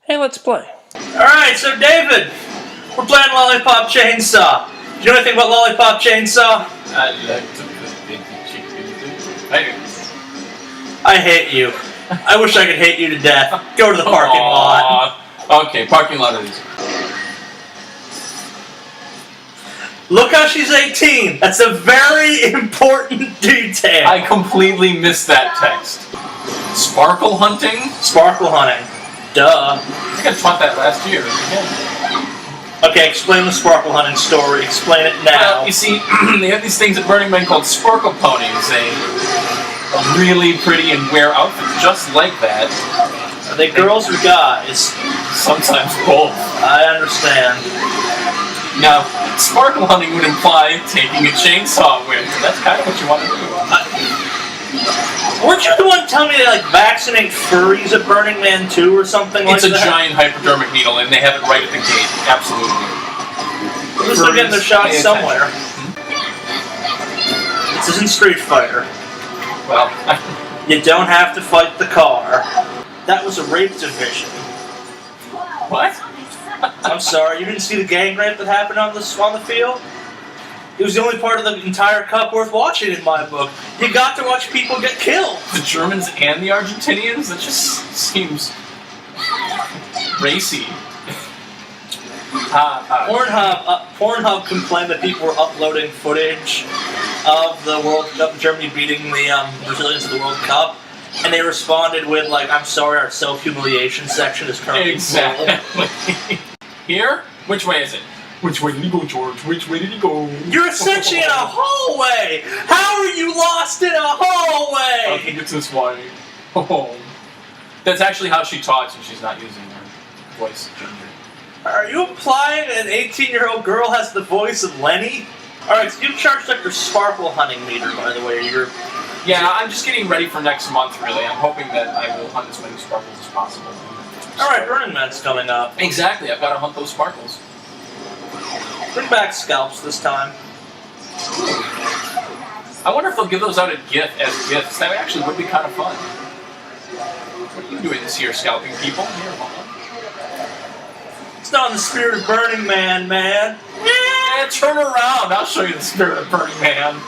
Hey, let's play. Alright, so David, we're playing Lollipop Chainsaw. Do you know anything about Lollipop Chainsaw? I like to put baby chicken. I hate you. I wish I could hate you to death. Go to the parking lot. Okay, parking lot it is. Look how she's 18. That's a very important detail. I completely missed that text. Sparkle hunting? Sparkle hunting. Duh. I think I taught that last year. Okay, explain the sparkle hunting story. Explain it now. Well, you see, they have these things at Burning Man called sparkle ponies. They are really pretty and wear outfits just like that. Are they girls or guys? Sometimes both. I understand. Now, sparkle hunting would imply taking a chainsaw with. That's kind of what you want to do. Weren't you the one telling me they like vaccinate furries at Burning Man 2 or something like that? It's a giant hypodermic needle, and they have it right at the gate. Absolutely. At least they're getting their shots somewhere. This isn't Street Fighter. Well, you don't have to fight the car. That was a rape division. What? I'm sorry, you didn't see the gang rape that happened on the field? It was the only part of the entire cup worth watching in my book. You got to watch people get killed. The Germans and the Argentinians? That just seems racy. Pornhub complained that people were uploading footage of the World Cup, Germany beating the Brazilians at the World Cup, and they responded with like, "I'm sorry, our self-humiliation section is currently exactly." Here? Which way is it? Which way did he go, George? Which way did he go? You're essentially in a hallway! How are you lost in a hallway? I think it's this way. Oh. That's actually how she talks when she's not using her voice ginger. Are you implying an 18-year-old girl has the voice of Lenny? Alright, so you've charged up your sparkle hunting meter, by the way. Yeah, I'm just getting ready for next month, really. I'm hoping that I will hunt as many sparkles as possible. Alright, Burning Man's coming up. Exactly, I've got to hunt those sparkles. Bring back scalps this time. I wonder if they'll give those out as gifts. That actually would be kind of fun. What are you doing this year, scalping people? Here, hold on. It's not in the spirit of Burning Man, man. Yeah, turn around. I'll show you the spirit of Burning Man.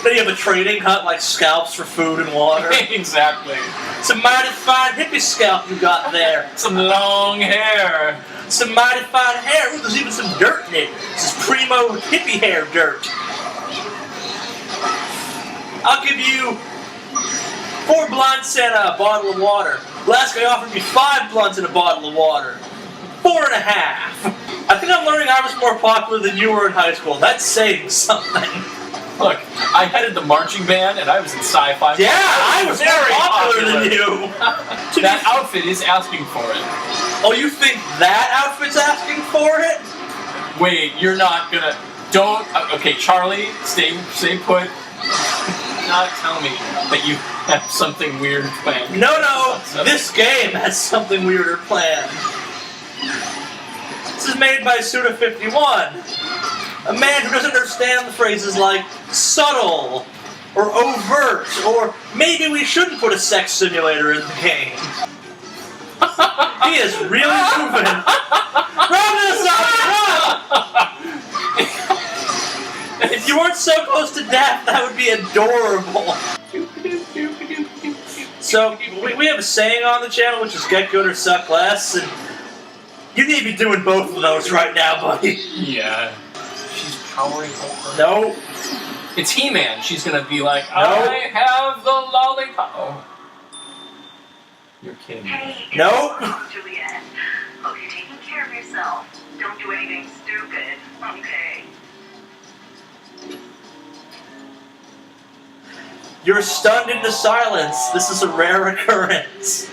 Then you have a trading hut like scalps for food and water. Exactly. It's a mighty fine hippie scalp you got there. Some long hair. Some mighty fine hair. Ooh, there's even some dirt in it. This is primo hippie hair dirt. I'll give you 4 blunts and a bottle of water. Last guy offered me 5 blunts and a bottle of water. 4.5. I think I'm learning I was more popular than you were in high school. That's saying something. Look, I headed the marching band and I was in sci-fi. Yeah, I was very popular than you. That outfit is asking for it. Oh, you think that outfit's asking for it? Wait, you're not gonna... Don't... Okay, Charlie, stay put. Not tell me that you have something weird planned. No, this game has something weirder planned. This is made by Suda51. A man who doesn't understand the phrases like subtle, or overt, or maybe we shouldn't put a sex simulator in the game. He is really moving. Run this up! If you weren't so close to death, that would be adorable. So, we have a saying on the channel, which is get good or suck less, and you need to be doing both of those right now, buddy. Yeah. She's powering over. No. It's He-Man. She's gonna be like, I have the lollipop. Oh. You're kidding me. Hey, no. Juliet. Hope you're taking care of yourself. Don't do anything stupid, okay? You're stunned into silence. This is a rare occurrence.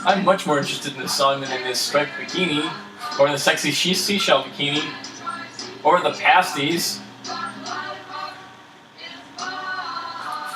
I'm much more interested in this song than in this striped bikini, or the sexy seashell bikini, or the pasties.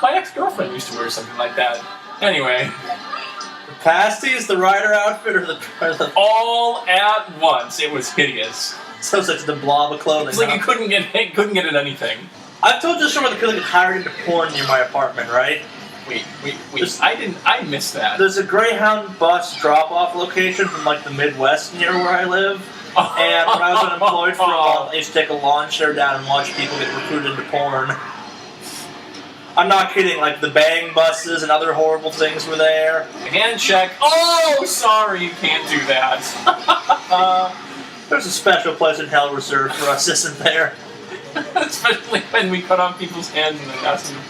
My ex-girlfriend used to wear something like that. Anyway. The pasties, the rider outfit, or the all at once. It was hideous. Sounds like the blob of clothing. It's like you couldn't get at anything. I've told you this story where the kid got hired into porn near my apartment, right? Wait. I missed that. There's a Greyhound bus drop-off location from like the Midwest near where I live. And when I was unemployed for a month, I used to take a lawn chair down and watch people get recruited into porn. I'm not kidding, like the bang buses and other horrible things were there. Hand check. Oh, sorry, you can't do that. There's a special place in hell reserved for us, isn't there? Especially when we cut off people's hands and then ask them.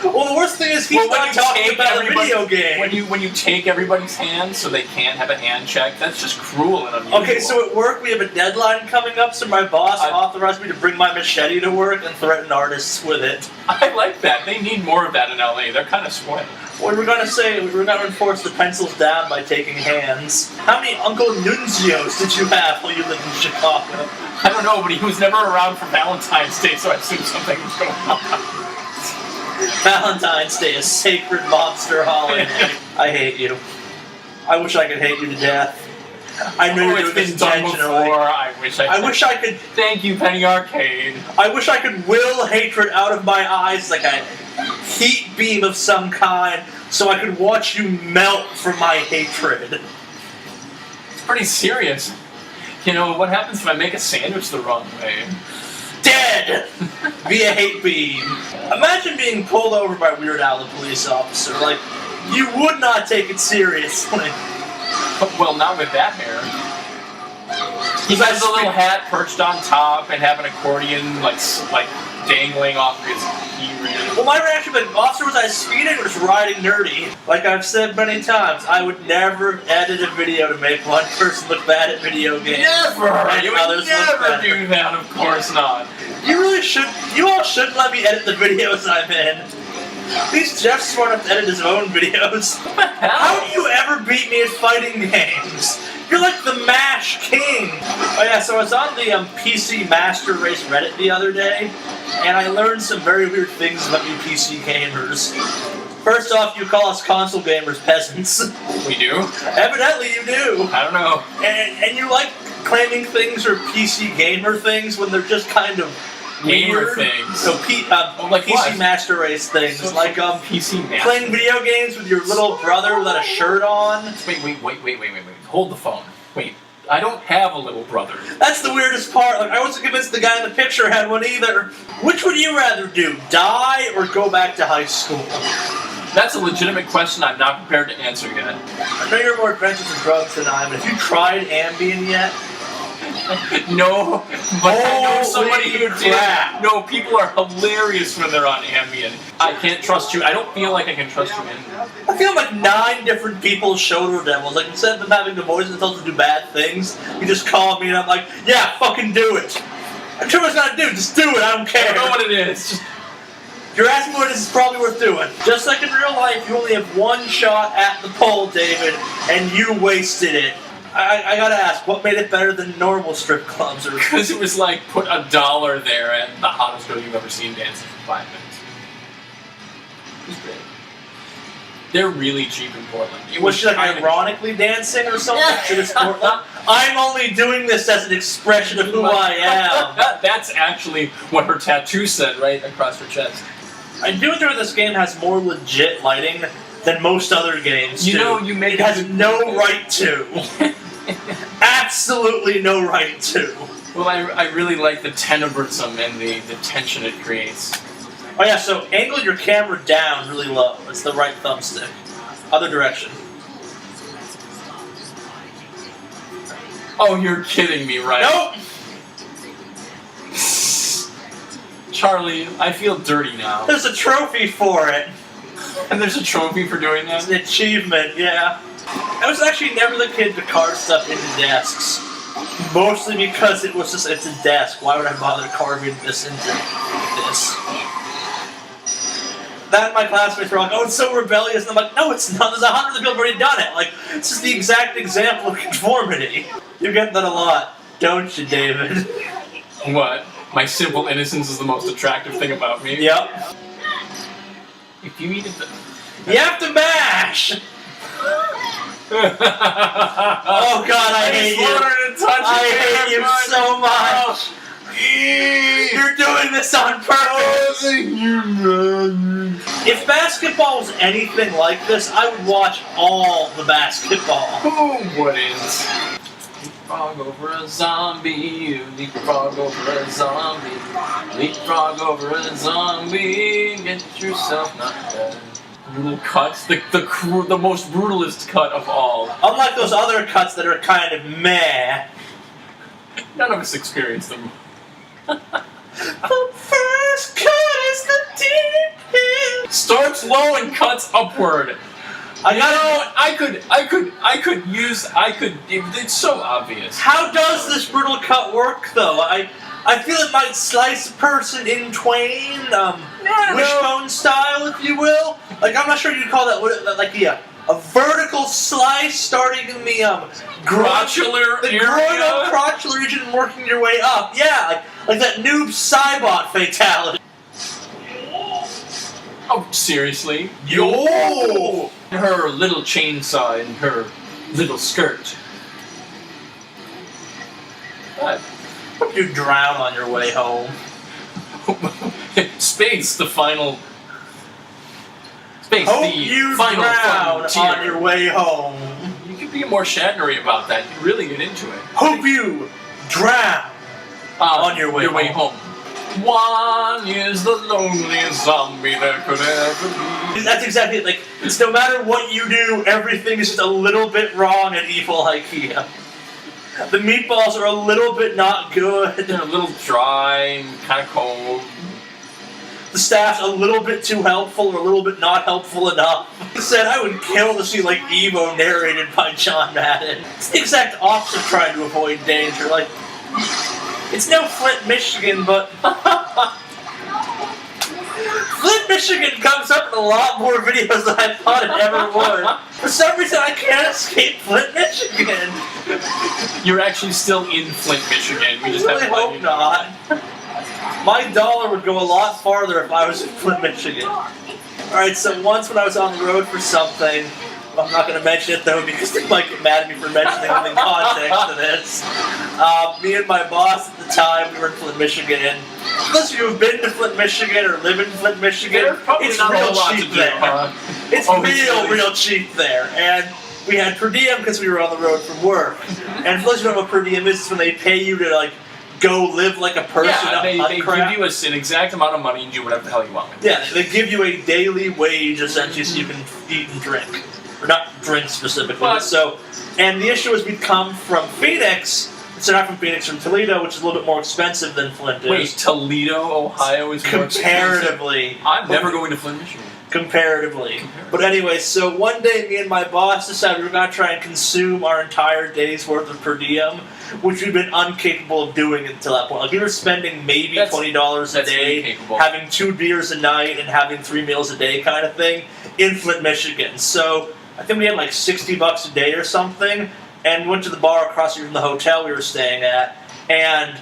Well, the worst thing is he's not talking about a video game. When you take everybody's hands so they can't have a hand check, that's just cruel and unusual. Okay, so at work we have a deadline coming up, so my boss authorized me to bring my machete to work and threaten artists with it. I like that. They need more of that in LA. They're kind of spoiled. Well, we were going to enforce the pencils down by taking hands. How many Uncle Nuncios did you have while you lived in Chicago? I don't know, but he was never around for Valentine's Day, so I assume something was going on. Valentine's Day, a sacred monster holiday. I hate you. I wish I could hate you to death. I know you're doing this intentionally. I wish I could. Thank you, Penny Arcade. I wish I could will hatred out of my eyes like a heat beam of some kind, so I could watch you melt from my hatred. It's pretty serious. You know, what happens if I make a sandwich the wrong way? Dead! Via hate beam. Imagine being pulled over by Weird Al, the police officer. Like, you would not take it seriously. Well, not with that hair. He has a little hat perched on top and have an accordion, like dangling off his key ring. Well, my reaction to the officer was I speeding or just riding nerdy. Like I've said many times, I would never edit a video to make one person look bad at video games. Never! You would never do that, of course not. You really should. You all shouldn't let me edit the videos I'm in. At least Jeff's smart enough to edit his own videos. What the hell? How do you ever beat me at fighting games? You're like the MASH king! Oh yeah, so I was on the PC Master Race Reddit the other day, and I learned some very weird things about you PC gamers. First off, you call us console gamers peasants. We do? Evidently you do. I don't know. And you like claiming things are PC gamer things when they're just kind of Gamer weird things. So like PC what? Master Race things, So like PC Master playing video games with your little brother without a shirt on. Wait. Hold the phone. Wait. I don't have a little brother. That's the weirdest part. Like, I wasn't convinced the guy in the picture had one either. Which would you rather do, die or go back to high school? That's a legitimate question I'm not prepared to answer yet. I know you're more adventurous in drugs than I am, but have you tried Ambien yet? No, but I know somebody who did. Crap. No, people are hilarious when they're on Ambien. I can't trust you. I don't feel like I can trust you anymore. I feel like 9 different people's shoulder devils. Like, instead of them having the voice that tells them to do bad things, you just call me and I'm like, yeah, fucking do it. I'm sure what it's not to do, just do it, I don't care. I don't know what it is. Just... If you're asking what it is, it's probably worth doing. Just like in real life, you only have one shot at the pole, David, and you wasted it. I gotta ask, what made it better than normal strip clubs? Because it was like, put $1 there and the hottest girl you've ever seen dancing for 5 minutes. It was great. They're really cheap in Portland. Was she like ironically dancing or something? She was Portland? I'm only doing this as an expression of who I am. That's actually what her tattoo said right across her chest. I do enjoy this game has more legit lighting than most other games. You know, you made it has no right to. Absolutely no right to. Well, I really like the tenebrism and the tension it creates. Oh yeah, so angle your camera down really low. It's the right thumbstick. Other direction. Oh, you're kidding me, right? Nope! Charlie, I feel dirty now. There's a trophy for it. And there's a trophy for doing that? It's an achievement, yeah. I was actually never the kid to carve stuff into desks. Mostly because it's a desk. Why would I bother carving this into this? That and my classmates were like, oh, it's so rebellious. And I'm like, no, it's not. There's 100 of the people who've already done it. Like, this is the exact example of conformity. You get that a lot, don't you, David? What? My simple innocence is the most attractive thing about me? Yep. If you eat it... You have to mash! Oh god, I hate you. I hate you so much. You're you're doing this on purpose! If basketball was anything like this, I would watch all the basketball. Who wouldn't? Leapfrog over a zombie, you leapfrog over a zombie, leapfrog over a zombie, get yourself knocked dead. Brutal cuts, the most brutalist cut of all. Unlike those other cuts that are kind of meh. None of us experienced them. The first cut is the deep end. Starts low and cuts upward. It's so obvious. How does this brutal cut work, though? I feel it might slice a person in twain, wishbone style, if you will. Like, I'm not sure you'd call that, a vertical slice starting in the Crotchular the area? groinal crotchular region and working your way up. Yeah, like that noob Cybot fatality. Oh, seriously? Yo! Her little chainsaw in her little skirt. What? Hope you drown on your way home. Space, the final... Space, Hope the you final drown frontier. on your way home. You could be more Shatnery about that. You really get into it. Hope you drown on your way home. One is the loneliest zombie there could ever be. That's exactly it. Like, it's no matter what you do, everything is just a little bit wrong at Evil IKEA. The meatballs are a little bit not good. They're a little dry and kind of cold. The staff's a little bit too helpful or a little bit not helpful enough. He said I would kill to see, like, Evo narrated by John Madden. It's the exact opposite of trying to avoid danger. Like, it's no Flint, Michigan, but... Flint, Michigan comes up in a lot more videos than I thought it ever would. For some reason, I can't escape Flint, Michigan. You're actually still in Flint, Michigan. We just I really hope not. My dollar would go a lot farther if I was in Flint, Michigan. Alright, so once when I was on the road for something, I'm not going to mention it though because they might get mad at me for mentioning it in the context of this. Me and my boss at the time, we were in Flint, Michigan. Unless you have been to Flint, Michigan or live in Flint, Michigan, it's real cheap there. It's real cheap there. And we had per diem because we were on the road from work. And for those who don't know what per diem is, it's when they pay you to, like, go live like a person. Yeah, they give you an exact amount of money and do whatever the hell you want. Yeah, they give you a daily wage, essentially, so you can eat and drink. Or not drink specifically. But, and the issue is we'd come from Phoenix, so not from Phoenix, from Toledo, which is a little bit more expensive than Flint is. Wait, Toledo, Ohio is more comparatively. I'm never going to Flint, Michigan. Comparatively. But anyway, so one day me and my boss decided we were going to try and consume our entire day's worth of per diem, which we'd been incapable of doing until that point. Like, we were spending maybe $20 a day, having 2 beers a night, and having 3 meals a day kind of thing in Flint, Michigan. So I think we had like $60 a day or something, and we went to the bar across from the hotel we were staying at, and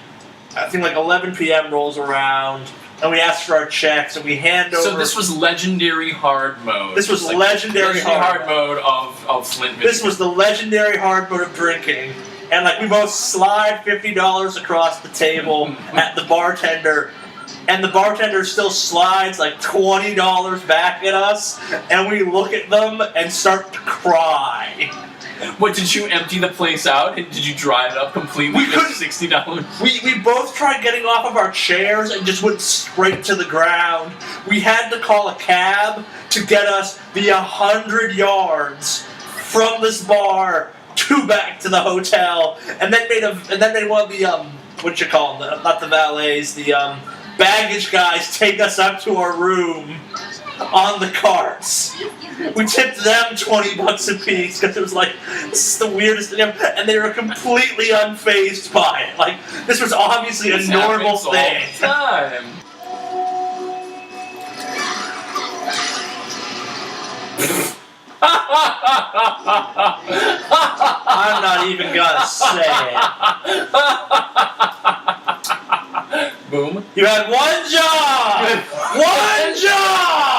I think like 11 p.m. rolls around, and we asked for our checks, and we hand over... So this was legendary hard mode. This was legendary hard mode of Flint, Michigan. This was the legendary hard mode of drinking. And, like, we both slide $50 across the table at the bartender, and the bartender still slides, like, $20 back at us, and we look at them and start to cry. What, did you empty the place out? Did you dry it up completely? We couldn't. $60. We both tried getting off of our chairs and just went straight to the ground. We had to call a cab to get us the 100 yards from this bar to back to the hotel, and then made one of the what you call them? Not the valets, the baggage guys take us up to our room on the carts. We tipped them $20 a piece because it was like, this is the weirdest thing ever, and they were completely unfazed by it. Like, this was obviously a normal thing. All the time. I'm not even gonna say it. Boom. You had one job! One job!